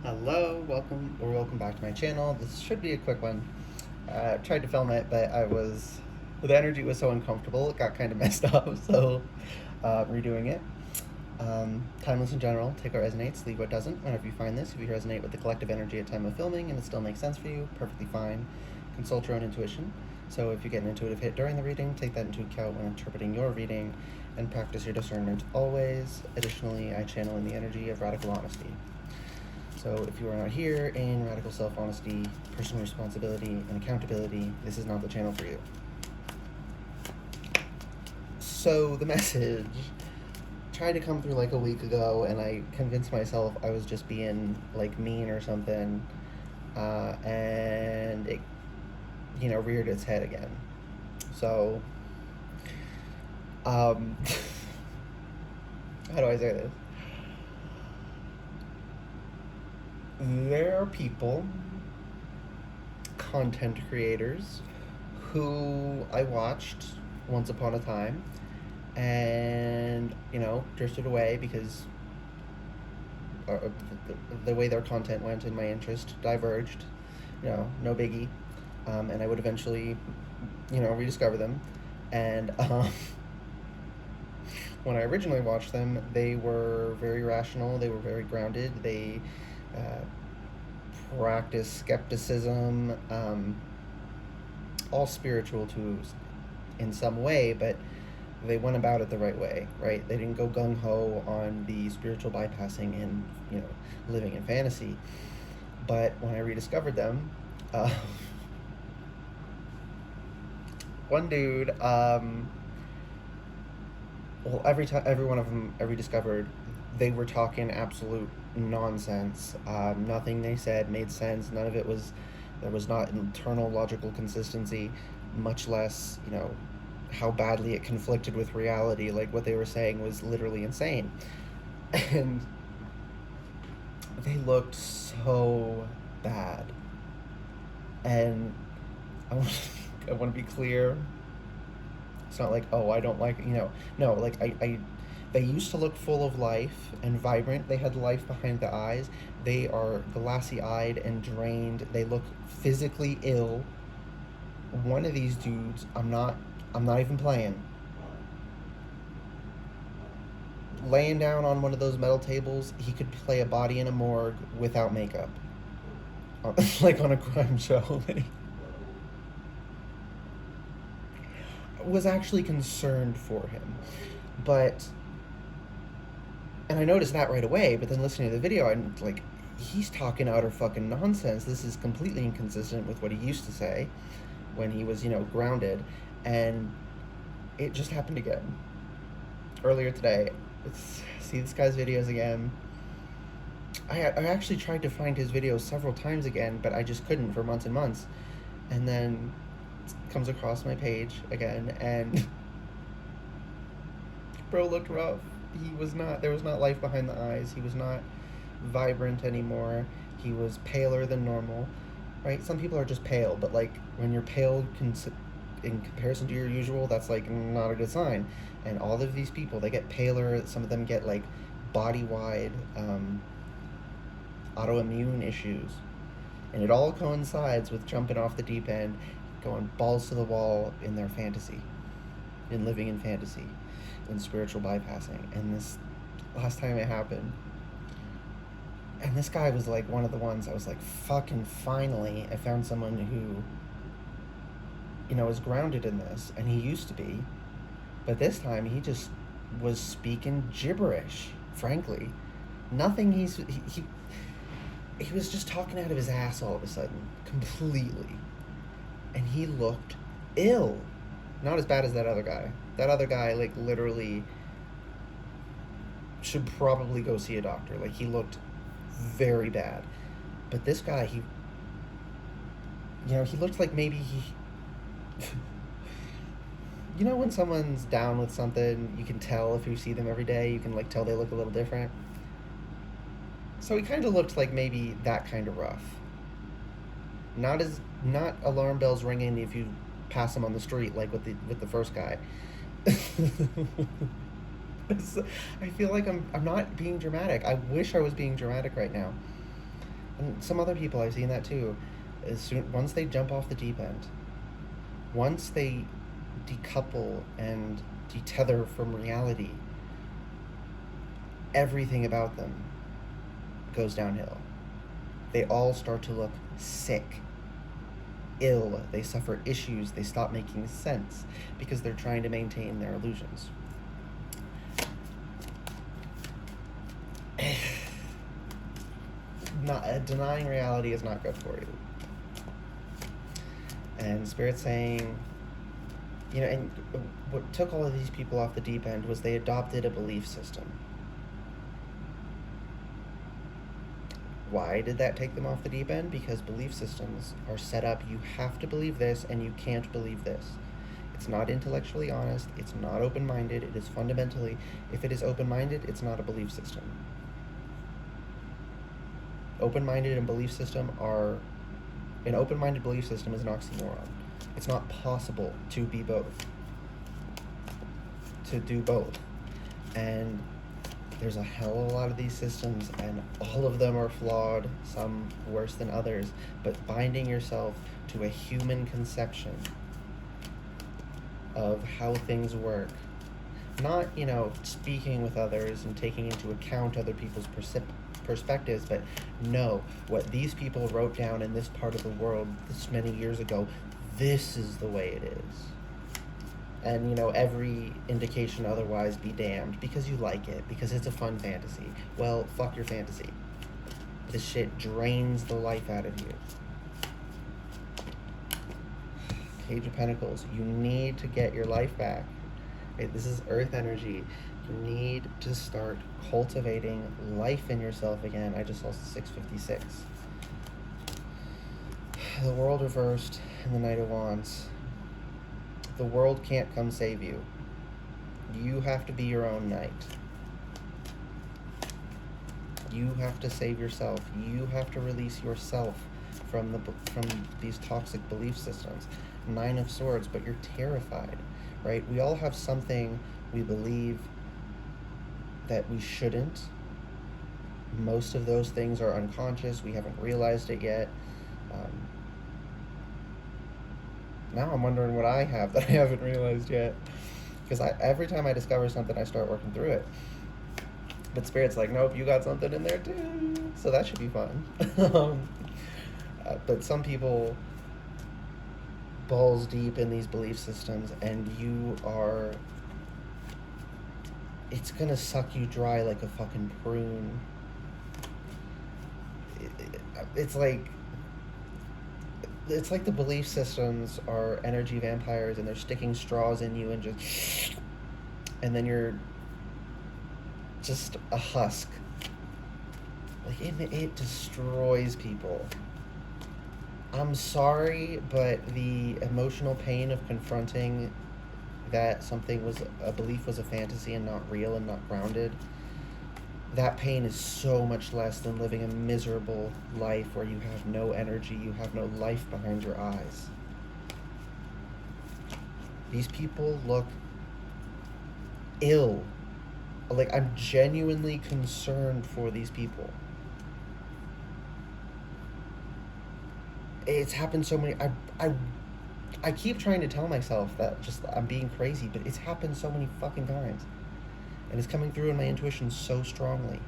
Hello, welcome back to my channel. This should be a quick one. Tried to film it, but the energy was so uncomfortable, it got kind of messed up, so redoing it. Timeless in general, take what resonates, leave what doesn't. Whenever you find this, if you resonate with the collective energy at time of filming and it still makes sense for you, perfectly fine. Consult your own intuition. So if you get an intuitive hit during the reading, take that into account when interpreting your reading and practice your discernment always. Additionally, I channel in the energy of radical honesty. So if you are not here in radical self-honesty, personal responsibility, and accountability, this is not the channel for you. So the message tried to come through like a week ago, and I convinced myself I was just being like mean or something, and it, reared its head again. So, how do I say this? There are people, content creators, who I watched once upon a time and, drifted away because the way their content went and my interest diverged. No biggie. And I would eventually, rediscover them. And when I originally watched them, they were very rational, they were very grounded, they practice skepticism, all spiritual to in some way, but they went about it the right way, right? They didn't go gung-ho on the spiritual bypassing and, living in fantasy. But when I rediscovered them, one dude, every one of them I rediscovered, they were talking absolute nonsense. Nothing they said made sense. None of it there was not internal logical consistency, much less, how badly it conflicted with reality. Like, what they were saying was literally insane. And they looked so bad. And I want to be clear. It's not like, oh, I don't like, no, like they used to look full of life and vibrant. They had life behind the eyes. They are glassy-eyed and drained. They look physically ill. One of these dudes, I'm not even playing, laying down on one of those metal tables, he could play a body in a morgue without makeup. Like on a crime show. Was actually concerned for him. And I noticed that right away, but then listening to the video, I'm like, he's talking utter fucking nonsense. This is completely inconsistent with what he used to say when he was, grounded. And it just happened again. Earlier today, see this guy's videos again. I actually tried to find his videos several times again, but I just couldn't for months and months. And then it comes across my page again, and bro looked rough. There was not life behind the eyes. He was not vibrant anymore. He was paler than normal, right? Some people are just pale, but like when you're pale in comparison to your usual, that's like not a good sign. And all of these people, they get paler. Some of them get like body-wide autoimmune issues. And it all coincides with jumping off the deep end, going balls to the wall in their fantasy, in living in fantasy, in spiritual bypassing. And this last time it happened, and this guy was like one of the ones I was like, fucking finally, I found someone who, is grounded in this. And he used to be, but this time he just was speaking gibberish, frankly. Nothing he was just talking out of his ass all of a sudden, completely. And he looked ill. Not as bad as that other guy. That other guy, like, literally should probably go see a doctor. Like, he looked very bad. But this guy, he looked like maybe he... when someone's down with something, you can tell if you see them every day, you can, like, tell they look a little different. So he kind of looked like maybe that kind of rough. Not alarm bells ringing if you pass him on the street like with the first guy. I feel like I'm not being dramatic. I wish I was being dramatic right now. And some other people, I've seen that too. Once they jump off the deep end, once they decouple and detether from reality, everything about them goes downhill. They all start to look sick, ill, they suffer issues, they stop making sense because they're trying to maintain their illusions. Denying reality is not good for you. And Spirit's saying, and what took all of these people off the deep end was they adopted a belief system. Why did that take them off the deep end? Because belief systems are set up, you have to believe this and you can't believe this. It's not intellectually honest, it's not open-minded, it is fundamentally, if it is open-minded, it's not a belief system. Open-minded and belief system are, an open-minded belief system is an oxymoron. It's not possible to be both, to do both. And there's a hell of a lot of these systems, and all of them are flawed, some worse than others, but binding yourself to a human conception of how things work, not, speaking with others and taking into account other people's perspectives, but no, what these people wrote down in this part of the world this many years ago, this is the way it is. And, every indication otherwise be damned because you like it, because it's a fun fantasy. Well, fuck your fantasy. This shit drains the life out of you. Page of Pentacles, you need to get your life back. Right? This is earth energy. You need to start cultivating life in yourself again. I just saw 656. The World reversed and the Knight of Wands. The world can't come save you. You have to be your own knight. You have to save yourself. You have to release yourself from these toxic belief systems. 9 of Swords, but you're terrified, right? We all have something we believe that we shouldn't. Most of those things are unconscious. We haven't realized it yet. Now I'm wondering what I have that I haven't realized yet. Because every time I discover something, I start working through it. But Spirit's like, nope, you got something in there too. So that should be fun. But some people balls deep in these belief systems, and it's gonna suck you dry like a fucking prune. It's like the belief systems are energy vampires, and they're sticking straws in you and then you're just a husk. Like, it destroys people. I'm sorry, but the emotional pain of confronting that something a belief was a fantasy and not real and not grounded, that pain is so much less than living a miserable life where you have no energy, you have no life behind your eyes. These people look ill. Like, I'm genuinely concerned for these people. It's happened so many. I keep trying to tell myself that I'm being crazy, but it's happened so many fucking times. And it's coming through in my intuition so strongly.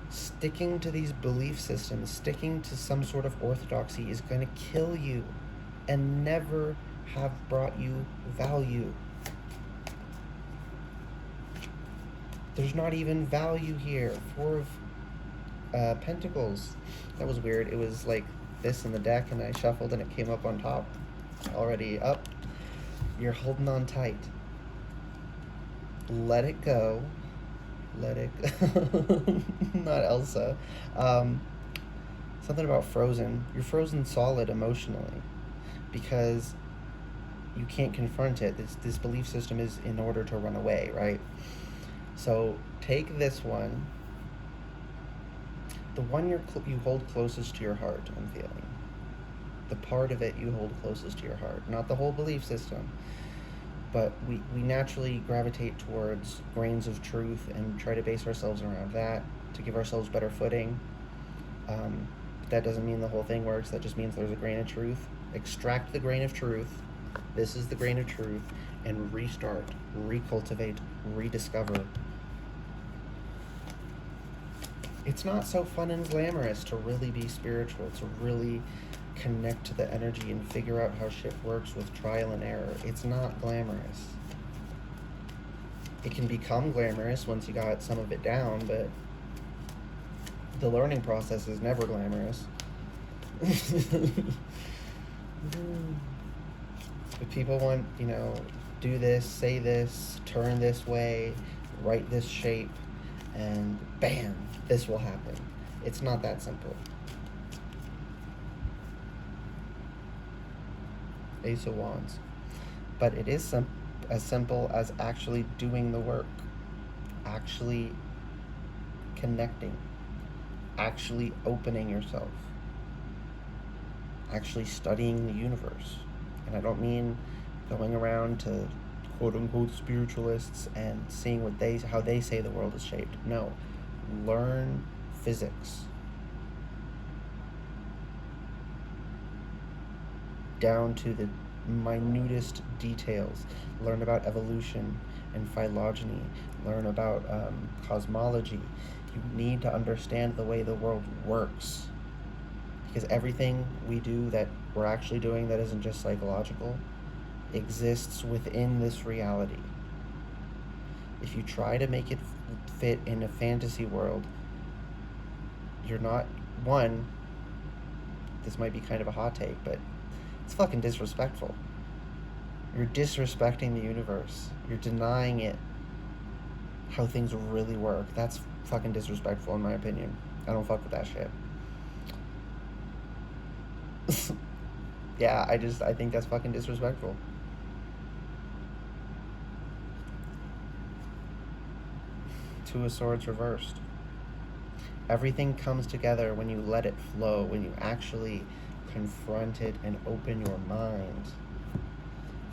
Sticking to these belief systems, sticking to some sort of orthodoxy is going to kill you and never have brought you value. There's not even value here. 4 of Pentacles. That was weird. It was like this in the deck, and I shuffled and it came up on top. Already up. You're holding on tight. Let it go. Let it go. Not Elsa. Something about frozen. You're frozen solid emotionally because you can't confront it. This belief system is in order to run away, right? So take this one. The one you hold closest to your heart, I'm feeling. The part of it you hold closest to your heart. Not the whole belief system. But we naturally gravitate towards grains of truth and try to base ourselves around that to give ourselves better footing. But that doesn't mean the whole thing works. That just means there's a grain of truth. Extract the grain of truth. This is the grain of truth, and restart, recultivate, rediscover. It's not so fun and glamorous to really be spiritual, to really connect to the energy and figure out how shit works with trial and error. It's not glamorous. It can become glamorous once you got some of it down, but the learning process is never glamorous. If people want, do this, say this, turn this way, write this shape, and bam, this will happen. It's not that simple. Ace of Wands. But it is as simple as actually doing the work, actually connecting, actually opening yourself, actually studying the universe. And I don't mean going around to quote-unquote spiritualists and seeing how they say the world is shaped. No. Learn physics. Down to the minutest details. Learn about evolution and phylogeny. Learn about cosmology. You need to understand the way the world works. Because everything we do that we're actually doing that isn't just psychological exists within this reality. If you try to make it fit in a fantasy world, you're not, one, this might be kind of a hot take, but it's fucking disrespectful. You're disrespecting the universe. You're denying it how things really work. That's fucking disrespectful in my opinion. I don't fuck with that shit. Yeah, I think that's fucking disrespectful. Two of Swords reversed. Everything comes together when you let it flow, when you actually confront it and open your mind.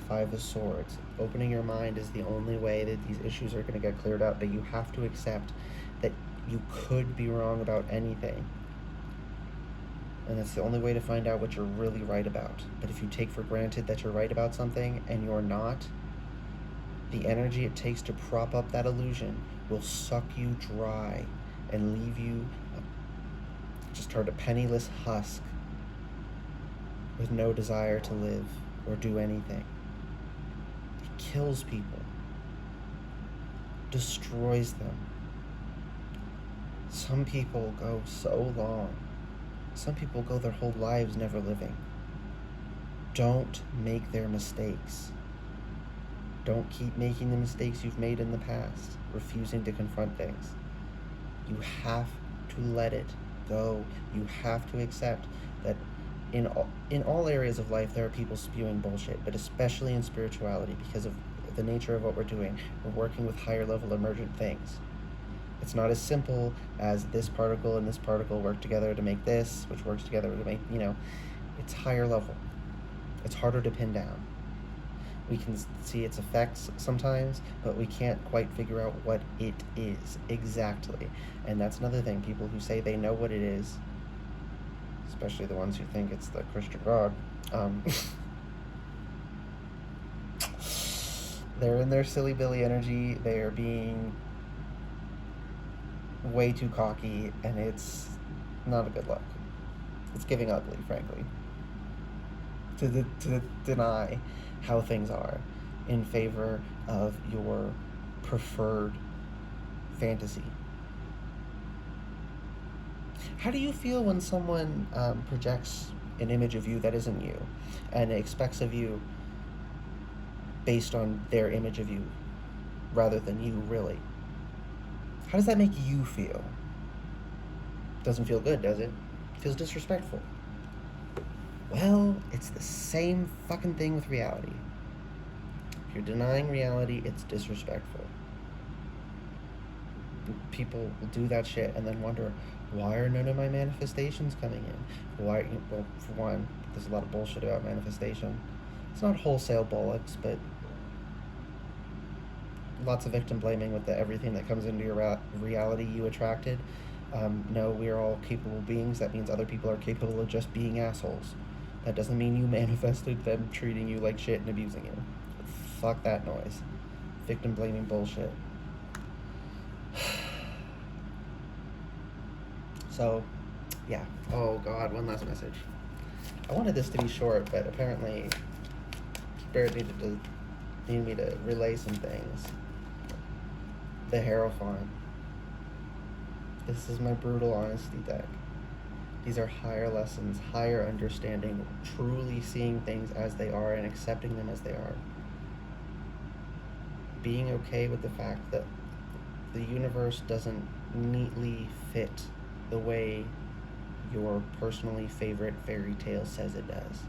Five of Swords. Opening your mind is the only way that these issues are going to get cleared up, but you have to accept that you could be wrong about anything. And that's the only way to find out what you're really right about. But if you take for granted that you're right about something and you're not, the energy it takes to prop up that illusion will suck you dry and leave you just a penniless husk with no desire to live or do anything. It kills people, destroys them. Some people go so long. Some people go their whole lives never living. Don't make their mistakes. Don't keep making the mistakes you've made in the past, refusing to confront things. You have to let it go. You have to accept that in all areas of life there are people spewing bullshit, but especially in spirituality, because of the nature of what we're doing. We're working with higher level emergent things. It's not as simple as this particle and this particle work together to make this, which works together to make, it's higher level. It's harder to pin down. We can see its effects sometimes, but we can't quite figure out what it is exactly. And that's another thing. People who say they know what it is, especially the ones who think it's the Christian God, they're in their silly Billy energy. They are being way too cocky, and it's not a good look. It's giving ugly, frankly, to deny how things are in favor of your preferred fantasy. How do you feel when someone projects an image of you that isn't you and expects of you based on their image of you rather than you really? How does that make you feel? Doesn't feel good, does it? Feels disrespectful. Well, it's the same fucking thing with reality. If you're denying reality, it's disrespectful. People will do that shit and then wonder, why are none of my manifestations coming in? Well, for one, there's a lot of bullshit about manifestation. It's not wholesale bollocks, but lots of victim blaming with everything that comes into your reality you attracted. No, we are all capable beings. That means other people are capable of just being assholes. That doesn't mean you manifested them treating you like shit and abusing you. Fuck that noise. Victim blaming bullshit. So, yeah. Oh god, one last message. I wanted this to be short, but apparently Spirit needed me to relay some things. The Hierophant. This is my brutal honesty deck. These are higher lessons, higher understanding, truly seeing things as they are and accepting them as they are. Being okay with the fact that the universe doesn't neatly fit the way your personally favorite fairy tale says it does.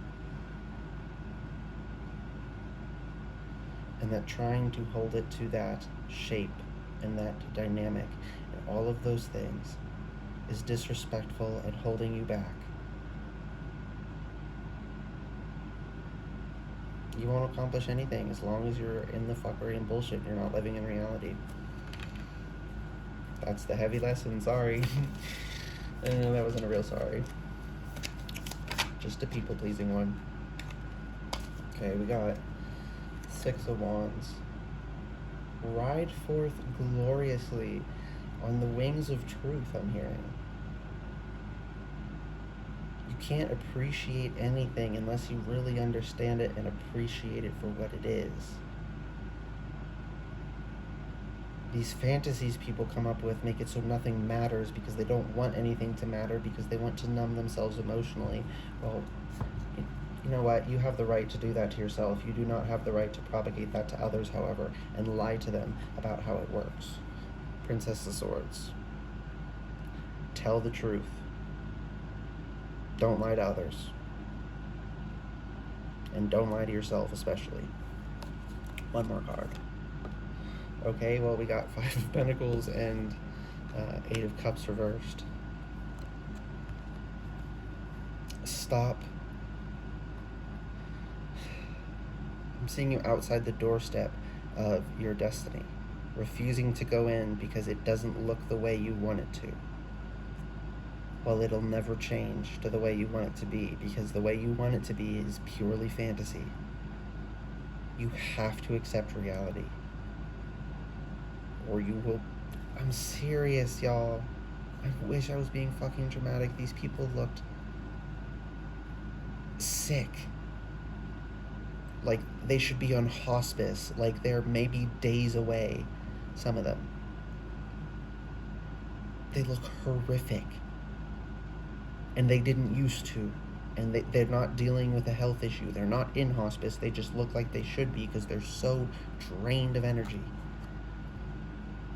And that trying to hold it to that shape and that dynamic and all of those things is disrespectful and holding you back. You won't accomplish anything as long as you're in the fuckery and bullshit and you're not living in reality. That's the heavy lesson, sorry. That wasn't a real sorry. Just a people-pleasing one. Okay, we got 6 of Wands. Ride forth gloriously on the wings of truth, I'm hearing. You can't appreciate anything unless you really understand it and appreciate it for what it is. These fantasies people come up with make it so nothing matters because they don't want anything to matter because they want to numb themselves emotionally. Well, you know what? You have the right to do that to yourself. You do not have the right to propagate that to others, however, and lie to them about how it works. Princess of Swords. Tell the truth. Don't lie to others. And don't lie to yourself, especially. One more card. Okay, well, we got 5 of Pentacles and 8 of Cups reversed. Stop. I'm seeing you outside the doorstep of your destiny, refusing to go in because it doesn't look the way you want it to. Well, it'll never change to the way you want it to be, because the way you want it to be is purely fantasy. You have to accept reality, or you will... I'm serious, y'all. I wish I was being fucking dramatic. These people looked sick. Like they should be on hospice. Like they're maybe days away, some of them. They look horrific. And they didn't used to. And they're not dealing with a health issue. They're not in hospice. They just look like they should be because they're so drained of energy.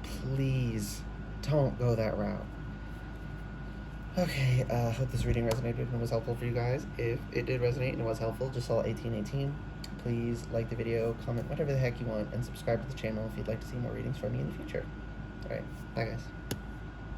Please, don't go that route. Okay, hope this reading resonated and was helpful for you guys. If it did resonate and was helpful, just saw 1818. Please like the video, comment whatever the heck you want, and subscribe to the channel if you'd like to see more readings from me in the future. Alright, bye guys.